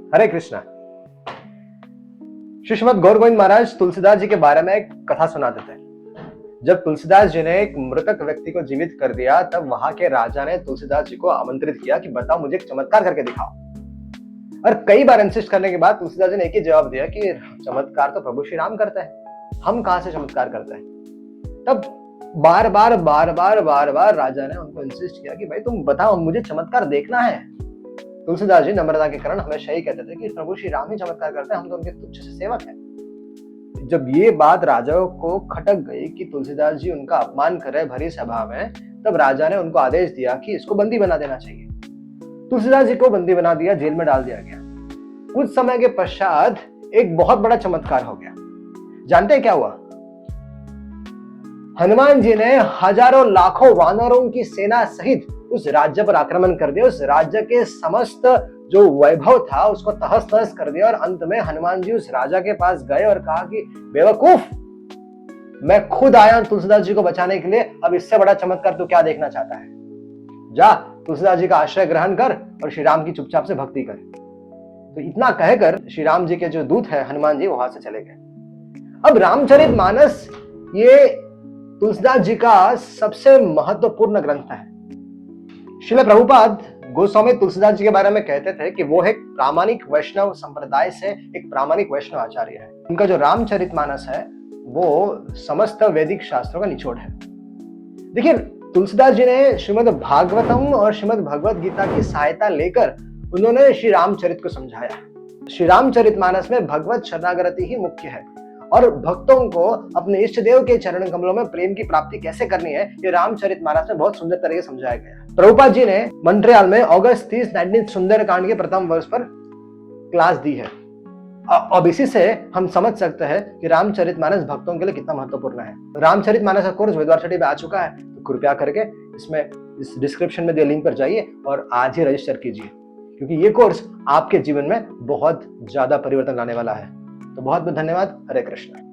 हरे कृष्णा। श्रीमद गौर गोविंद महाराज तुलसीदास जी के बारे में एक कथा सुनाते थे। जब तुलसीदास जी ने एक मृतक व्यक्ति को जीवित कर दिया, तब वहां के राजा ने तुलसीदास जी को आमंत्रित किया कि बताओ, मुझे एक चमत्कार करके दिखाओ। और कई बार इंसिस्ट करने के बाद तुलसीदास जी ने एक ही जवाब दिया कि चमत्कार तो प्रभु श्री राम करते हैं, हम कहां से चमत्कार करते हैं। तब बार बार राजा ने उनको इंसिस्ट किया कि भाई तुम बताओ, मुझे चमत्कार देखना है। तुलसीदास जी नम्रता के कारण हमेशा यही कहते थे कि प्रभु श्री राम ही चमत्कार करते हैं, हम तो उनके तुच्छ से सेवक हैं। जब ये बात राजा को खटक गई कि तुलसीदास जी उनका अपमान कर रहे भरी सभा में, तब राजा ने उनको आदेश दिया कि इसको बंदी बना देना चाहिए। तुलसीदास जी को बंदी बना दिया, जेल में डाल दिया गया। कुछ समय के पश्चात एक बहुत बड़ा चमत्कार हो गया। जानते हैं क्या हुआ? हनुमान जी ने हजारों लाखों वानरों की सेना सहित उस राज्य पर आक्रमण कर दिया। उस राज्य के समस्त जो वैभव था उसको तहस नहस कर दिया। और अंत में हनुमान जी उस राजा के पास गए और कहा कि बेवकूफ, मैं खुद आया हूं तुलसीदास जी को बचाने के लिए, अब इससे बड़ा चमत्कार तू क्या देखना चाहता है? जा तुलसीदास जी का आश्रय ग्रहण कर और श्री राम की चुपचाप से भक्ति कर। तो इतना कहकर श्री राम जी के जो दूत है हनुमान जी वहां से चले गए। अब रामचरितमानस ये तुलसीदास जी का सबसे महत्वपूर्ण ग्रंथ है। श्रील प्रभुपाद गोस्वामी तुलसीदास जी के बारे में कहते थे कि वो एक प्रामाणिक वैष्णव संप्रदाय से एक प्रामाणिक वैष्णव आचार्य है। उनका जो रामचरितमानस है वो समस्त वैदिक शास्त्रों का निचोड़ है। देखिए, तुलसीदास जी ने श्रीमद् भागवतम और श्रीमद् भगवत गीता की सहायता लेकर उन्होंने श्री रामचरित को समझाया। श्री रामचरितमानस में भगवत शरणागति ही मुख्य है और भक्तों को अपने इष्ट देव के चरण कमलों में प्रेम की प्राप्ति कैसे करनी है, ये रामचरितमानस में बहुत सुंदर तरीके से समझाया गया है। प्रभुपाद जी ने मॉन्ट्रियल में अगस्त 30, 19 सुंदरकांड के प्रथम वर्ष पर क्लास दी है। अब इसी से हम समझ सकते हैं कि रामचरितमानस भक्तों के लिए कितना महत्वपूर्ण है। रामचरितमानस का कोर्स वेदवार्सिटी पे आ चुका है, तो कृपया करके इस डिस्क्रिप्शन में दिए लिंक पर जाइए और आज ही रजिस्टर कीजिए, क्योंकि ये कोर्स आपके जीवन में बहुत ज्यादा परिवर्तन लाने वाला है। तो बहुत बहुत धन्यवाद। हरे कृष्ण।